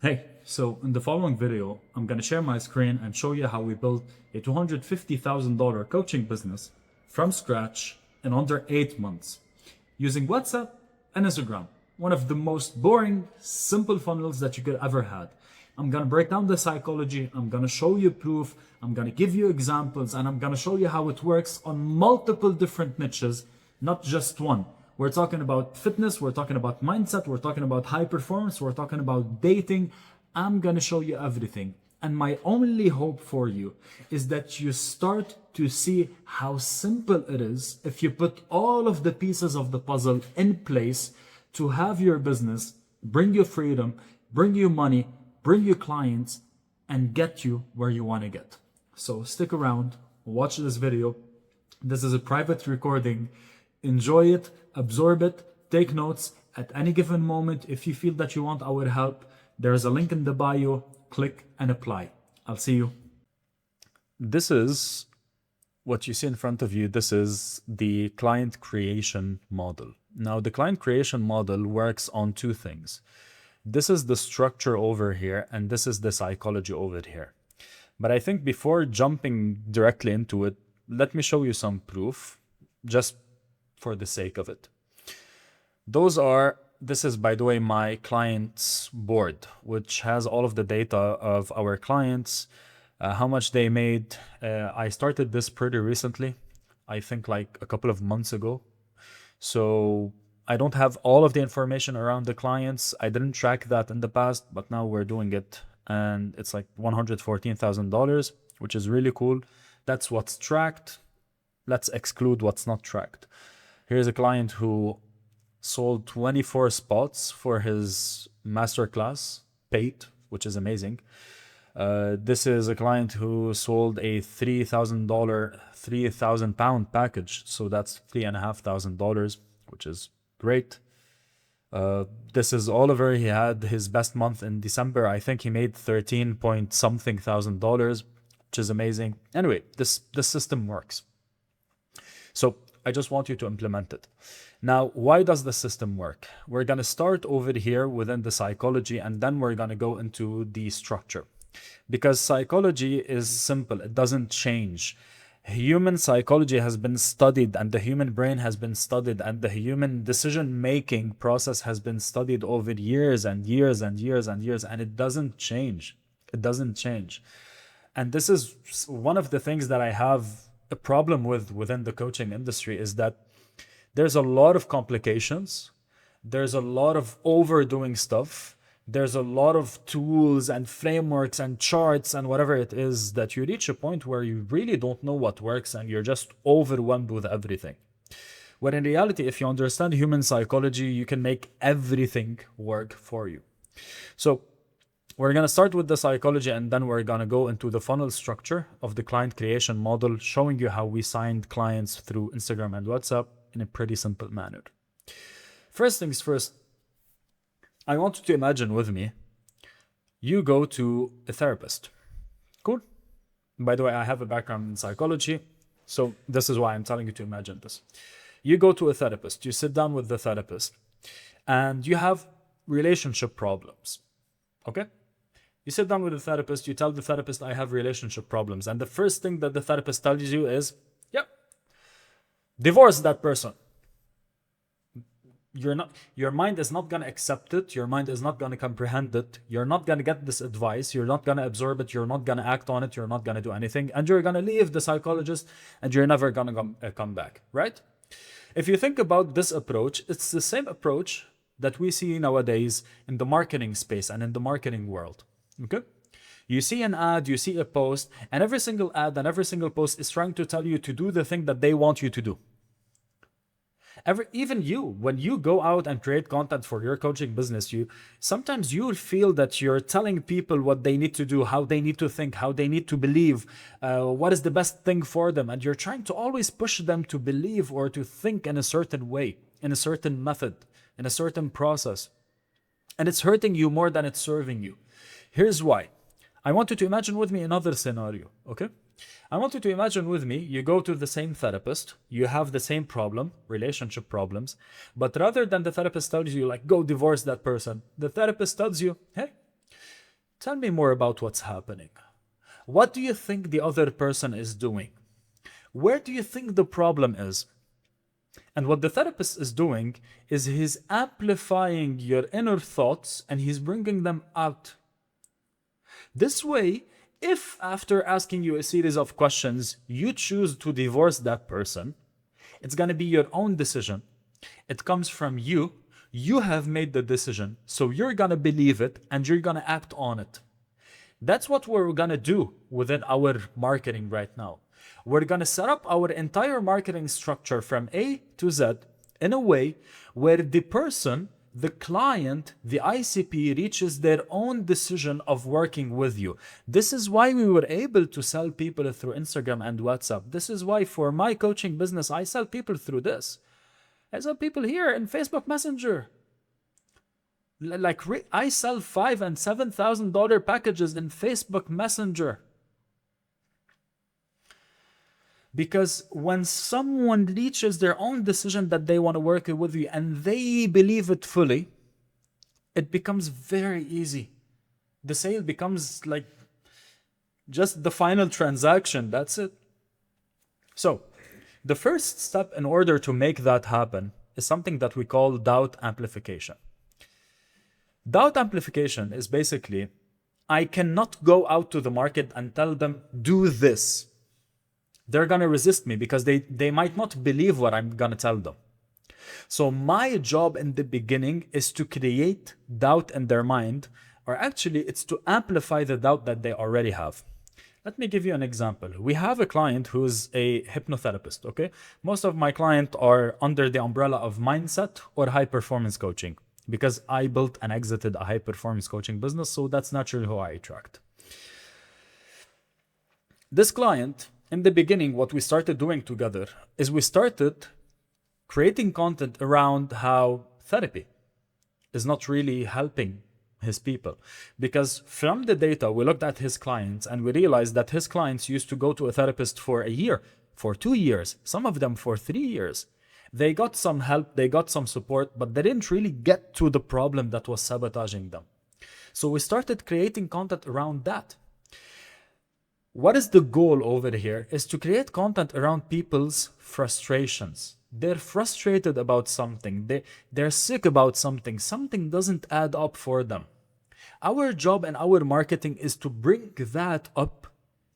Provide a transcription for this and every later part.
Hey, so in the following video, I'm going to share my screen and show you how we built a $250,000 coaching business from scratch in under 8 months using WhatsApp and Instagram. One of the most boring, simple funnels that you could ever had. I'm going to break down the psychology, I'm going to show you proof, I'm going to give you examples, and I'm going to show you how it works on multiple different niches, not just one. We're talking about fitness, we're talking about mindset, we're talking about high performance, we're talking about dating. I'm gonna show you everything. And my only hope for you is that you start to see how simple it is if you put all of the pieces of the puzzle in place to have your business bring you freedom, bring you money, bring you clients, and get you where you want to get. So stick around, watch this video. This is a private recording. Enjoy it, absorb it, take notes at any given moment. If you feel that you want our help, there's a link in the bio. Click and apply. I'll see you. This is what you see in front of you. This is the client creation model. Now, the client creation model works on two things. This is the structure over here, and this is the psychology over here. But I think before jumping directly into it, let me show you some proof, just for the sake of it. This is, by the way, my client's board, which has all of the data of our clients, how much they made. I started this pretty recently, I think like a couple of months ago. So I don't have all of the information around the clients. I didn't track that in the past, but now we're doing it. And it's like $114,000, which is really cool. That's what's tracked. Let's exclude what's not tracked. Here's a client who sold 24 spots for his masterclass, paid, which is amazing. This is a client who sold a £3,000 package. So that's $3,500, which is great. This is Oliver. He had his best month in December. I think he made 13 point something thousand dollars, which is amazing. Anyway, this system works. So I just want you to implement it. Now, why does the system work? We're going to start over here within the psychology, and then we're going to go into the structure. Because psychology is simple. It doesn't change. Human psychology has been studied, and the human brain has been studied, and the human decision-making process has been studied over years and years and years and years, and it doesn't change. It doesn't change. And this is one of the things that I have a problem with within the coaching industry, is that there's a lot of complications. There's a lot of overdoing stuff. There's a lot of tools and frameworks and charts and whatever it is, that you reach a point where you really don't know what works and you're just overwhelmed with everything. When in reality, if you understand human psychology, you can make everything work for you. So we're going to start with the psychology, and then we're going to go into the funnel structure of the client creation model, showing you how we signed clients through Instagram and WhatsApp in a pretty simple manner. First things first, I want you to imagine with me, you go to a therapist. Cool. By the way, I have a background in psychology, so this is why I'm telling you to imagine this. You go to a therapist, you sit down with the therapist, and you have relationship problems. Okay? You sit down with the therapist, you tell the therapist, I have relationship problems. And the first thing that the therapist tells you is, yep, divorce that person. Your mind is not going to accept it. Your mind is not going to comprehend it. You're not going to get this advice. You're not going to absorb it. You're not going to act on it. You're not going to do anything. And you're going to leave the psychologist, and you're never going to come back, right? If you think about this approach, it's the same approach that we see nowadays in the marketing space and in the marketing world. Okay? You see an ad, you see a post, and every single ad and every single post is trying to tell you to do the thing that they want you to do. Even you, when you go out and create content for your coaching business, sometimes you'll feel that you're telling people what they need to do, how they need to think, how they need to believe, what is the best thing for them. And you're trying to always push them to believe or to think in a certain way, in a certain method, in a certain process. And it's hurting you more than it's serving you. Here's why. I want you to imagine with me another scenario, okay? I want you to imagine with me, you go to the same therapist, you have the same problem, relationship problems, but rather than the therapist tells you, like, go divorce that person, the therapist tells you, hey, Tell me more about what's happening. What do you think the other person is doing? Where do you think the problem is? And what the therapist is doing is he's amplifying your inner thoughts and he's bringing them out. This way, if after asking you a series of questions, you choose to divorce that person, it's going to be your own decision. It comes from you. You have made the decision. So you're going to believe it and you're going to act on it. That's what we're going to do within our marketing right now. We're going to set up our entire marketing structure from A to Z in a way where the person, the client, the ICP reaches their own decision of working with you. This is why we were able to sell people through Instagram and WhatsApp. This is why for my coaching business, I sell people through this. I sell people here in Facebook Messenger. Like I sell $5,000 and $7,000 packages in Facebook Messenger. Because when someone reaches their own decision that they want to work with you and they believe it fully, it becomes very easy. The sale becomes like just the final transaction. That's it. So the first step in order to make that happen is something that we call doubt amplification. Doubt amplification is basically, I cannot go out to the market and tell them, do this. They're going to resist me because they might not believe what I'm going to tell them. So my job in the beginning is to create doubt in their mind, or actually it's to amplify the doubt that they already have. Let me give you an example. We have a client who's a hypnotherapist, okay? Most of my clients are under the umbrella of mindset or high performance coaching because I built and exited a high performance coaching business, so that's naturally who I attract. This client, in the beginning, what we started doing together is we started creating content around how therapy is not really helping his people. Because from the data, we looked at his clients and we realized that his clients used to go to a therapist for a year, for 2 years, some of them for 3 years. They got some help, they got some support, but they didn't really get to the problem that was sabotaging them. So we started creating content around that. What is the goal over here is to create content around people's frustrations. They're frustrated about something. They're sick about something. Something doesn't add up for them. Our job and our marketing is to bring that up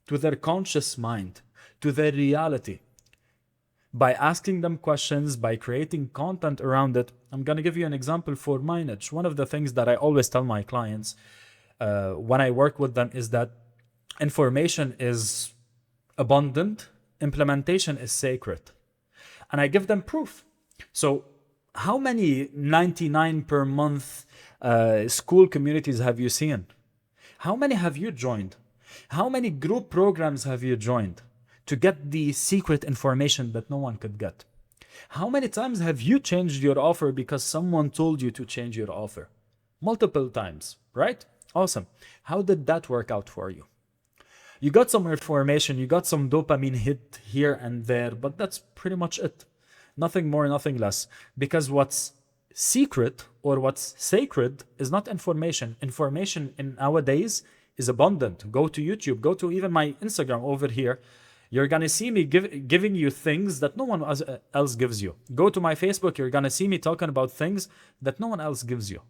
to their conscious mind, to their reality. By asking them questions, by creating content around it. I'm going to give you an example for my niche. One of the things that I always tell my clients when I work with them is that information is abundant, implementation is sacred. And I give them proof. So how many 99 per month school communities have you seen? How many have you joined? How many group programs have you joined to get the secret information that no one could get? How many times have you changed your offer because someone told you to change your offer? Multiple times, right? Awesome. How did that work out for you? You got some information, you got some dopamine hit here and there, but that's pretty much it. Nothing more, nothing less. Because what's secret or what's sacred is not information. Information in nowadays is abundant. Go to YouTube, go to even my Instagram over here. You're going to see me giving you things that no one else gives you. Go to my Facebook, you're going to see me talking about things that no one else gives you.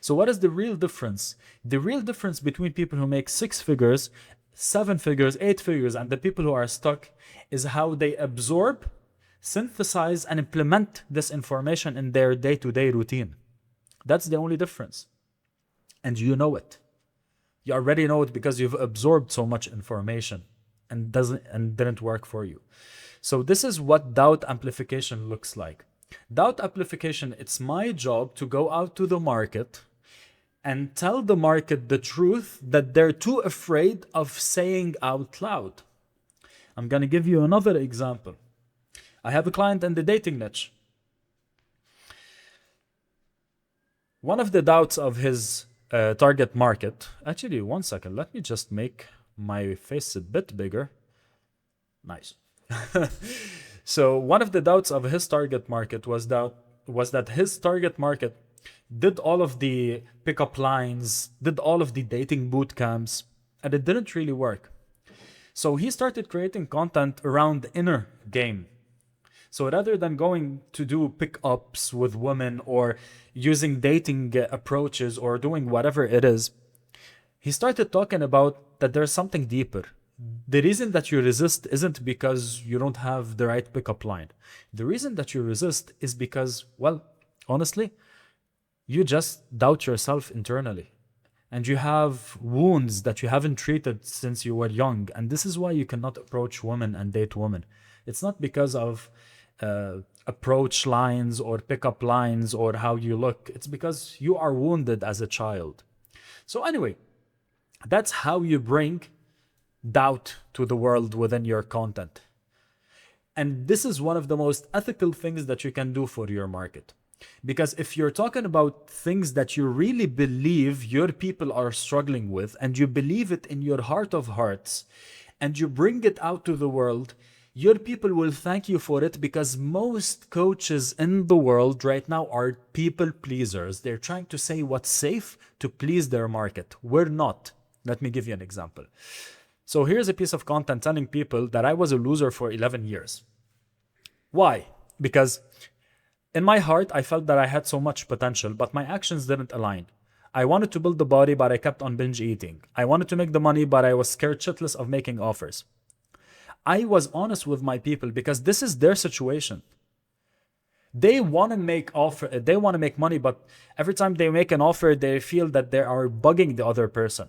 So what is the real difference? The real difference between people who make 6 figures, 7 figures, 8 figures, and the people who are stuck is how they absorb, synthesize, and implement this information in their day-to-day routine. That's the only difference. And you know it. You already know it because you've absorbed so much information and didn't work for you. So this is what doubt amplification looks like. Doubt amplification, it's my job to go out to the market and tell the market the truth that they're too afraid of saying out loud. I'm going to give you another example. I have a client in the dating niche. One of the doubts of his target market, actually, one second, let me just make my face a bit bigger. Nice. So one of the doubts of his target market was that his target market did all of the pickup lines, did all of the dating boot camps, and it didn't really work. So he started creating content around the inner game. So rather than going to do pickups with women or using dating approaches or doing whatever it is, he started talking about that there's something deeper. The reason that you resist isn't because you don't have the right pickup line. The reason that you resist is because, well, honestly, you just doubt yourself internally. And you have wounds that you haven't treated since you were young. And this is why you cannot approach women and date women. It's not because of approach lines or pickup lines or how you look. It's because you are wounded as a child. So anyway, that's how you bring doubt to the world within your content. And this is one of the most ethical things that you can do for your market. Because if you're talking about things that you really believe your people are struggling with, and you believe it in your heart of hearts, and you bring it out to the world, your people will thank you for it, because most coaches in the world right now are people pleasers. They're trying to say what's safe to please their market. We're not. Let me give you an example. So here's a piece of content telling people that I was a loser for 11 years. Why? Because in my heart, I felt that I had so much potential, but my actions didn't align. I wanted to build the body, but I kept on binge eating. I wanted to make the money, but I was scared shitless of making offers. I was honest with my people because this is their situation. They want to make money, but every time they make an offer, they feel that they are bugging the other person.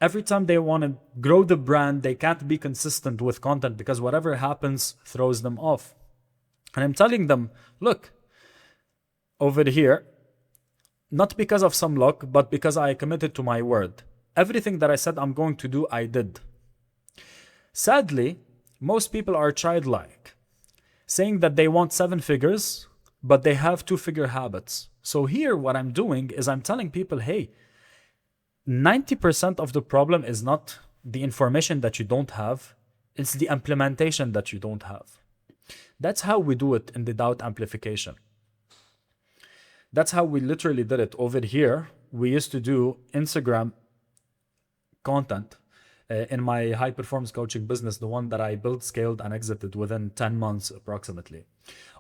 Every time they want to grow the brand, they can't be consistent with content because whatever happens throws them off. And I'm telling them, look, over here, not because of some luck, but because I committed to my word. Everything that I said I'm going to do, I did. Sadly, most people are childlike, saying that they want 7 figures, but they have 2-figure habits. So here, what I'm doing is I'm telling people, hey, 90% of the problem is not the information that you don't have, it's the implementation that you don't have. That's how we do it in the doubt amplification. That's how we literally did it over here. We used to do Instagram content in my high performance coaching business, the one that I built, scaled, and exited within 10 months approximately.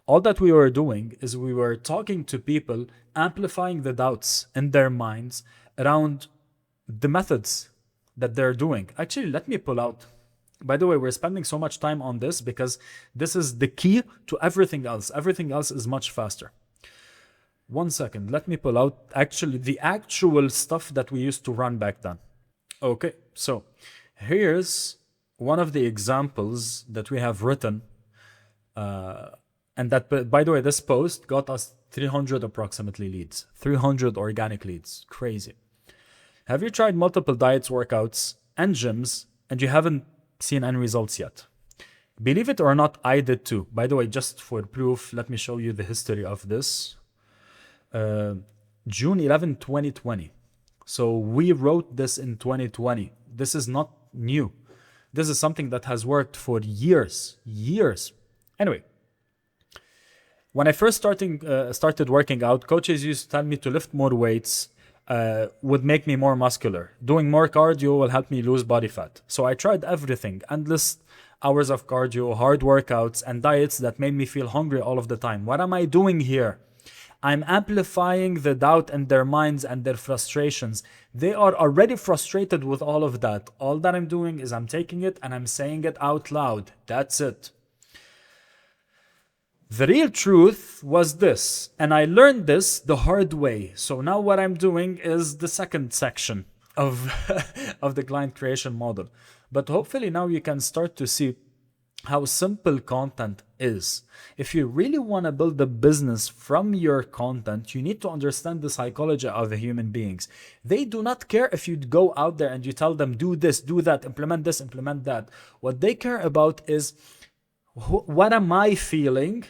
All that we were doing is we were talking to people, amplifying the doubts in their minds around the methods that they're doing. Actually, let me pull out. By the way, we're spending so much time on this because this is the key to everything else. Everything else is much faster. 1 second, let me pull out actually the actual stuff that we used to run back then. Okay, so here's one of the examples that we have written. And that, by the way, this post got us 300 approximately leads, 300 organic leads. Crazy. Have you tried multiple diets, workouts, and gyms, and you haven't seen any results yet? Believe it or not, I did too. By the way, just for proof, let me show you the history of this. June 11, 2020. So we wrote this in 2020. This is not new. This is something that has worked for years. Anyway, when I first started working out, coaches used to tell me to lift more weights, would make me more muscular. Doing more cardio will help me lose body fat. So I tried everything, endless hours of cardio, hard workouts, and diets that made me feel hungry all of the time. What am I doing here? I'm amplifying the doubt in their minds and their frustrations. They are already frustrated with all of that. All that I'm doing is I'm taking it and I'm saying it out loud. That's it. The real truth was this, and I learned this the hard way. So now what I'm doing is the second section of, of the client creation model. But hopefully now you can start to see how simple content is. If you really want to build a business from your content, you need to understand the psychology of the human beings. They do not care if you go out there and you tell them, do this, do that, implement this, implement that. What they care about is, what am I feeling?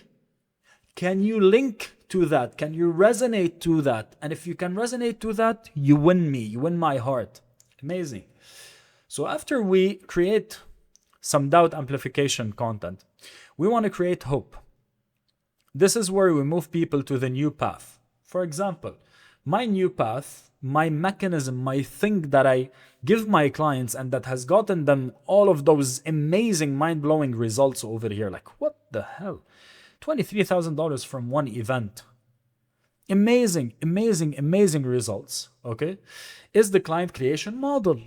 Can you link to that? Can you resonate to that? And if you can resonate to that, you win me, you win my heart. Amazing. So after we create some doubt amplification content, we want to create hope. This is where we move people to the new path. For example, my new path, my mechanism, my thing that I give my clients and that has gotten them all of those amazing, mind-blowing results over here. Like, what the hell? $23,000 from one event. Amazing, amazing, amazing results, okay? Is the client creation model.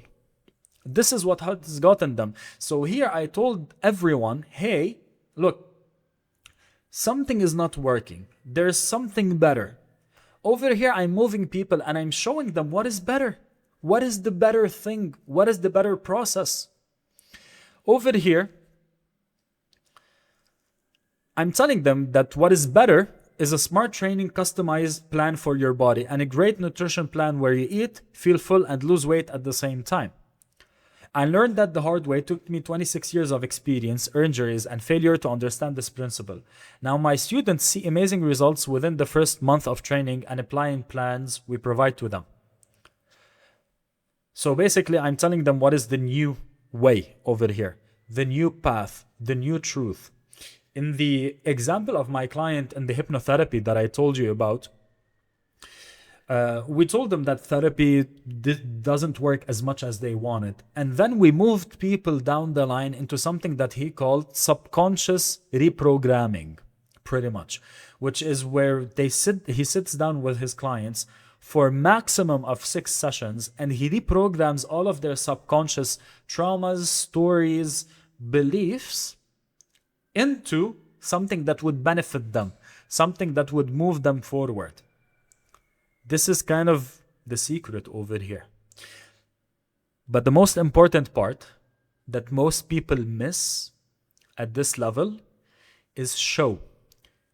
This is what has gotten them. So here I told everyone, hey, look, something is not working. There's something better. Over here, I'm moving people and I'm showing them what is better. What is the better thing? What is the better process? Over here, I'm telling them that what is better is a smart training customized plan for your body and a great nutrition plan where you eat, feel full, and lose weight at the same time. I learned that the hard way. It took me 26 years of experience, injuries, and failure to understand this principle. Now my students see amazing results within the first month of training and applying plans we provide to them. So basically, I'm telling them what is the new way over here, the new path, the new truth. In the example of my client in the hypnotherapy that I told you about, we told them that therapy doesn't work as much as they wanted. And then we moved people down the line into something that he called subconscious reprogramming, pretty much, which is where he sits down with his clients for maximum of 6 sessions and he reprograms all of their subconscious traumas, stories, beliefs into something that would benefit them, something that would move them forward. This is kind of the secret over here. But the most important part that most people miss at this level is show.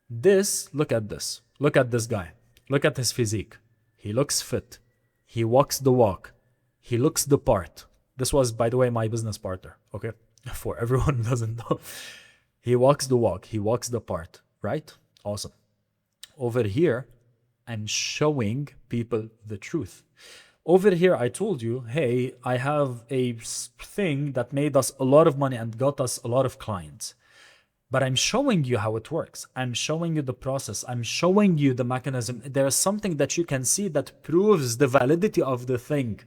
Look at this. Look at this guy. Look at his physique. He looks fit. He walks the walk. He looks the part. This was, by the way, my business partner, okay? For everyone who doesn't know. He walks the walk. He walks the part, right? Awesome. Over here, I'm showing people the truth. Over here, I told you, hey, I have a thing that made us a lot of money and got us a lot of clients. But I'm showing you how it works. I'm showing you the process. I'm showing you the mechanism. There's something that you can see that proves the validity of the thing.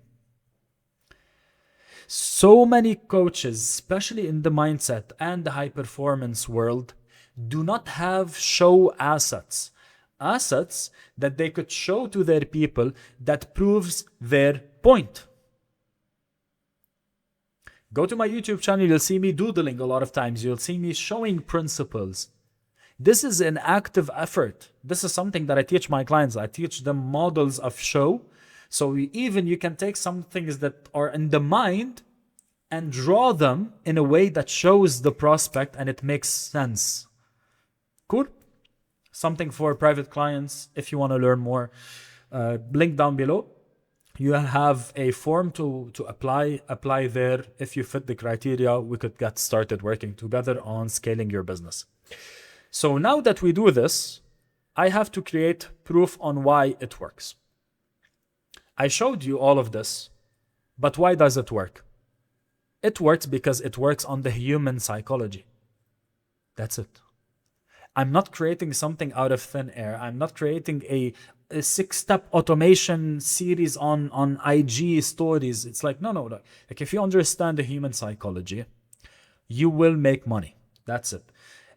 So many coaches, especially in the mindset and the high performance world, do not have show assets. Assets that they could show to their people that proves their point. Go to my YouTube channel, you'll see me doodling a lot of times. You'll see me showing principles. This is an active effort. This is something that I teach my clients. I teach them models of show. So even you can take some things that are in the mind and draw them in a way that shows the prospect and it makes sense. Cool? Something for private clients if you want to learn more. Link down below. You have a form to apply there. If you fit the criteria, we could get started working together on scaling your business. So now that we do this, I have to create proof on why it works. I showed you all of this, but why does it work? It works because it works on the human psychology. That's it. I'm not creating something out of thin air. I'm not creating a 6-step automation series on IG stories. It's like, no. Like if you understand the human psychology, you will make money. That's it.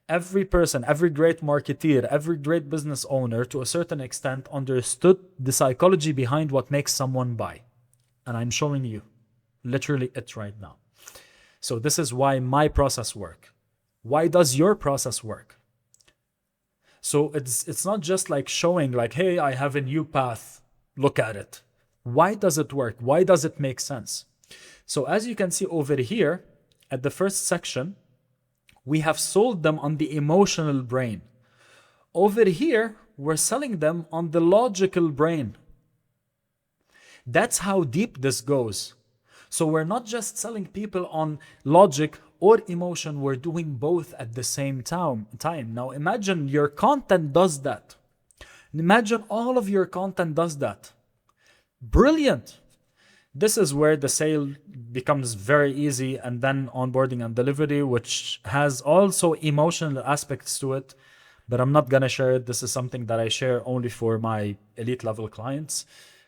Every person, every great marketeer, every great business owner to a certain extent understood the psychology behind what makes someone buy. And I'm showing you literally it right now. So this is why my process works. Why does your process work? So it's not just like showing like, hey, I have a new path. Look at it. Why does it work? Why does it make sense? So as you can see over here at the first section, we have sold them on the emotional brain. Over here, we're selling them on the logical brain. That's how deep this goes. So we're not just selling people on logic or emotion, we're doing both at the same time. Now imagine your content does that. Imagine all of your content does that. Brilliant. This is where the sale becomes very easy, and then onboarding and delivery, which has also emotional aspects to it. but I'm not gonna share it. This is something that I share only for my elite level clients,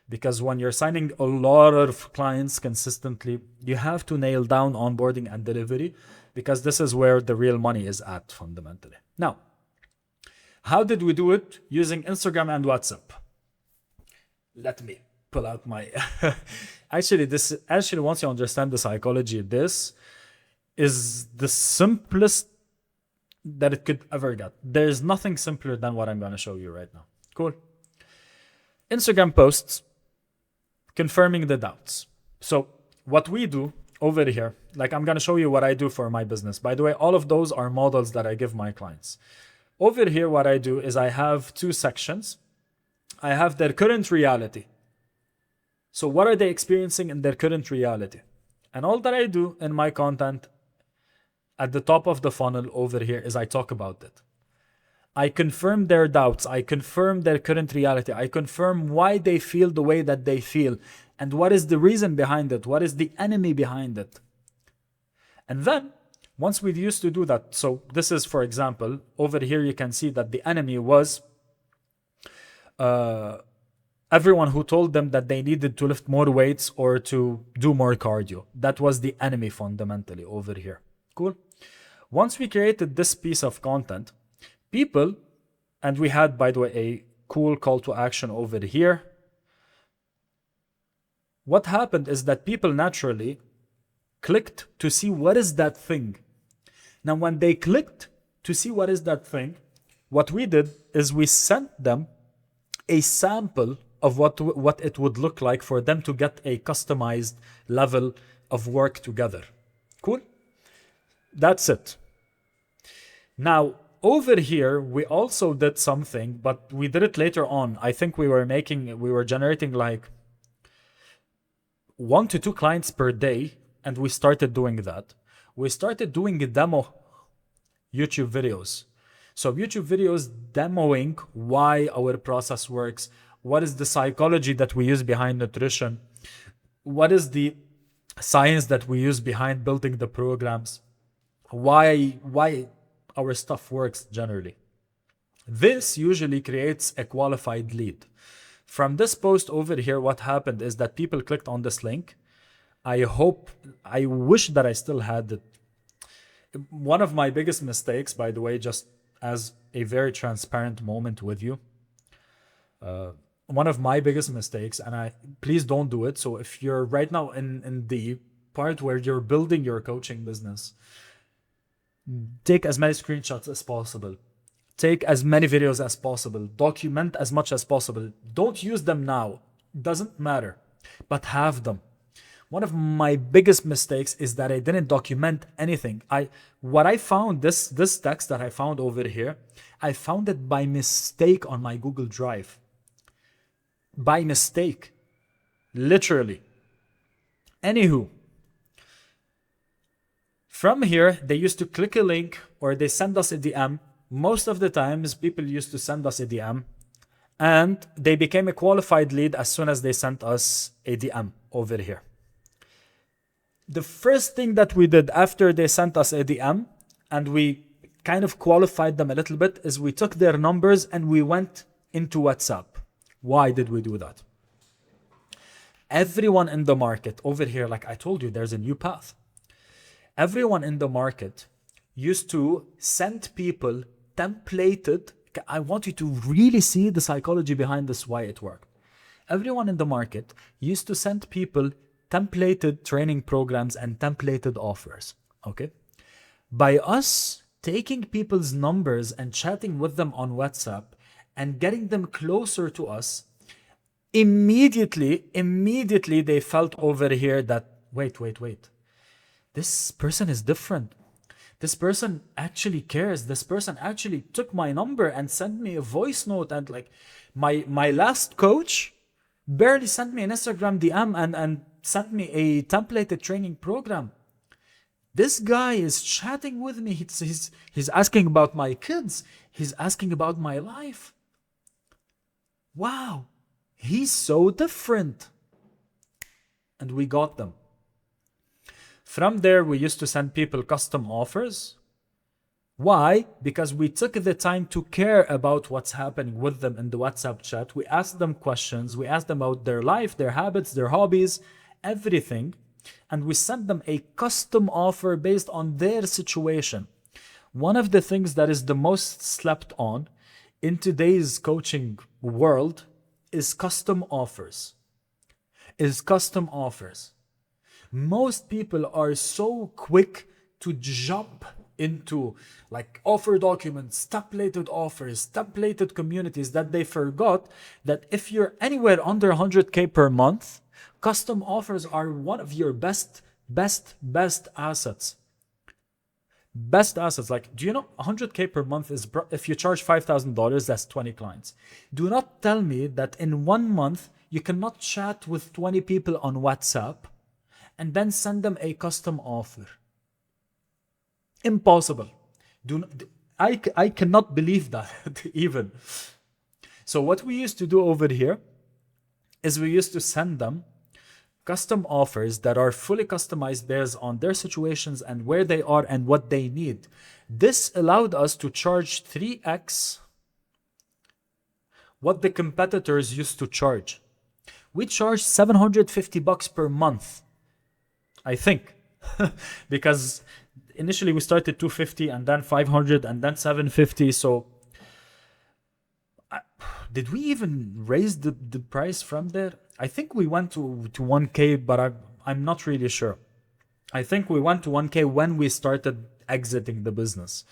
because when you're signing a lot of clients consistently, you have to nail down onboarding and delivery, because this is where the real money is at fundamentally. Now, how did we do it? Using Instagram and WhatsApp. Let me pull out my actually once you understand the psychology, this is the simplest that it could ever get. There's nothing simpler than what I'm going to show you right now. Cool. Instagram posts confirming the doubts. So what we do over here, like I'm going to show you what I do for my business. By the way, all of those are models that I give my clients. Over here, what I do is I have two sections. I have their current reality. So what are they experiencing in their current reality? And all that I do in my content at the top of the funnel over here is I talk about it. I confirm their doubts. I confirm their current reality. I confirm why they feel the way that they feel and what is the reason behind it. What is the enemy behind it? And then once we used to do that, so this is, for example, over here you can see that the enemy was everyone who told them that they needed to lift more weights or to do more cardio. That was the enemy fundamentally over here. Cool. Once we created this piece of content, people, and we had, by the way, a cool call to action over here. What happened is that people naturally clicked to see what is that thing. Now, when they clicked to see what is that thing, what we did is we sent them a sample of what it would look like for them to get a customized level of work together. Cool? That's it. Now, over here, we also did something, but we did it later on. I think we were generating like 1 to 2 clients per day, and we started doing that. We started doing demo YouTube videos. So YouTube videos demoing why our process works, what is the psychology that we use behind nutrition, what is the science that we use behind building the programs, why our stuff works generally. This usually creates a qualified lead. From this post over here, what happened is that people clicked on this link. I wish that I still had it. One of my biggest mistakes, by the way, just as a very transparent moment with you, one of my biggest mistakes, and please don't do it. So if you're right now in the part where you're building your coaching business, take as many screenshots as possible. Take as many videos as possible. Document as much as possible. Don't use them now. Doesn't matter. But have them. One of my biggest mistakes is that I didn't document anything. What I found, this text that I found over here, I found it by mistake on my Google Drive. By mistake. Literally. Anywho. From here, they used to click a link or they send us a DM. Most of the times, people used to send us a DM and they became a qualified lead as soon as they sent us a DM over here. The first thing that we did after they sent us a DM and we kind of qualified them a little bit is we took their numbers and we went into WhatsApp. Why did we do that? Everyone in the market over here, like I told you, there's a new path. Everyone in the market used to send people templated. I want you to really see the psychology behind this, why it worked. Everyone in the market used to send people templated training programs and templated offers. Okay. By us taking people's numbers and chatting with them on WhatsApp and getting them closer to us, immediately they felt over here that, wait. This person is different. This person actually cares. This person actually took my number and sent me a voice note. And like my last coach barely sent me an Instagram DM and sent me a templated training program. This guy is chatting with me. He's asking about my kids. He's asking about my life. Wow, he's so different. And we got them. From there, we used to send people custom offers. Why? Because we took the time to care about what's happening with them in the WhatsApp chat. We asked them questions. We asked them about their life, their habits, their hobbies, everything. And we sent them a custom offer based on their situation. One of the things that is the most slept on in today's coaching world is custom offers. Most people are so quick to jump into like offer documents, templated offers, templated communities, that they forgot that if you're anywhere under 100K per month, custom offers are one of your best assets. Best assets. Like, do you know 100K per month is, if you charge $5,000, that's 20 clients. Do not tell me that in 1 month you cannot chat with 20 people on WhatsApp and then send them a custom offer. Impossible. I cannot believe that even. So what we used to do over here is we used to send them custom offers that are fully customized based on their situations and where they are and what they need. This allowed us to charge 3x what the competitors used to charge. We charged $750 per month, I think, because initially we started 250 and then 500 and then 750. So did we even raise the price from there? I think we went to 1K, but I'm not really sure. I think we went to 1K when we started exiting the business.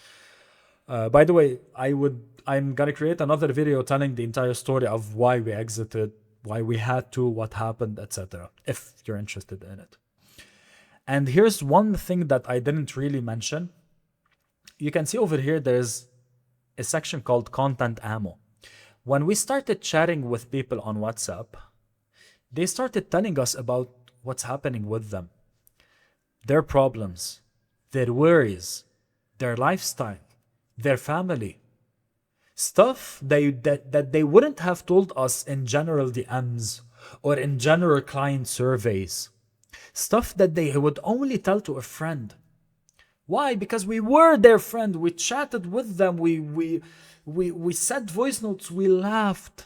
By the way, I'm gonna create another video telling the entire story of why we exited, why we had to, what happened, etc. if you're interested in it. And here's one thing that I didn't really mention. You can see over here, there's a section called content ammo. When we started chatting with people on WhatsApp, they started telling us about what's happening with them, their problems, their worries, their lifestyle, their family. Stuff that they wouldn't have told us in general DMs or in general client surveys. Stuff that they would only tell to a friend. Why? Because we were their friend. We chatted with them. We sent voice notes. We laughed.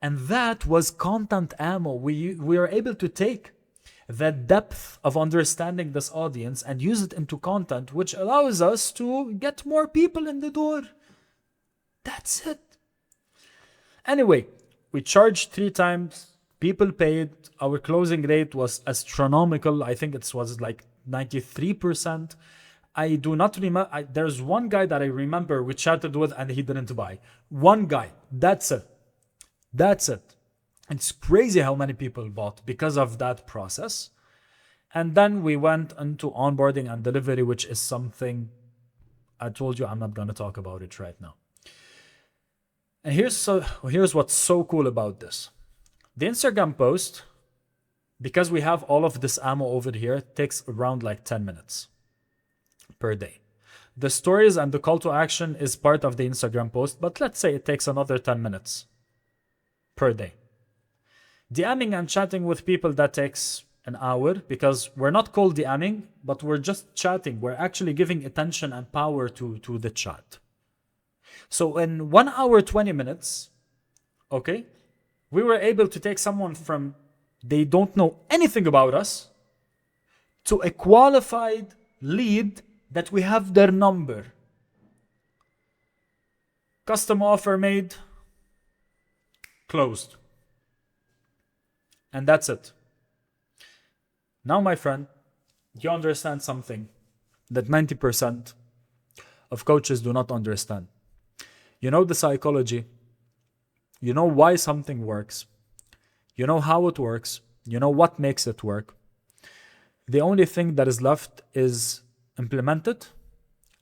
And that was content ammo. We were able to take that depth of understanding this audience and use it into content, which allows us to get more people in the door. That's it. Anyway, we charged 3 times. People paid. Our closing rate was astronomical. I think it was like 93%. I do not remember. There's one guy that I remember we chatted with and he didn't buy. One guy. That's it. It's crazy how many people bought because of that process. And then we went into onboarding and delivery, which is something I told you I'm not going to talk about it right now. And here's what's so cool about this. The Instagram post, because we have all of this ammo over here, takes around like 10 minutes per day. The stories and the call to action is part of the Instagram post, but let's say it takes another 10 minutes per day. DMing and chatting with people, that takes an hour, because we're not cold DMing, but we're just chatting. We're actually giving attention and power to the chat. So in 1 hour, 20 minutes, okay, we were able to take someone from they don't know anything about us to a qualified lead that we have their number. Custom offer made, closed. And that's it. Now, my friend, you understand something that 90% of coaches do not understand. You know the psychology. You know why something works. You know how it works. You know what makes it work. The only thing that is left is implement it.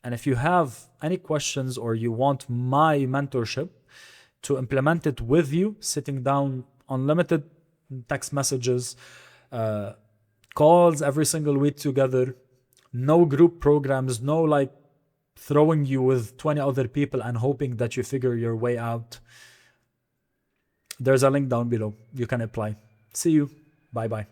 And if you have any questions or you want my mentorship to implement it with you, sitting down, unlimited text messages, calls every single week together, no group programs, no like throwing you with 20 other people and hoping that you figure your way out. There's a link down below. You can apply. See you. Bye-bye.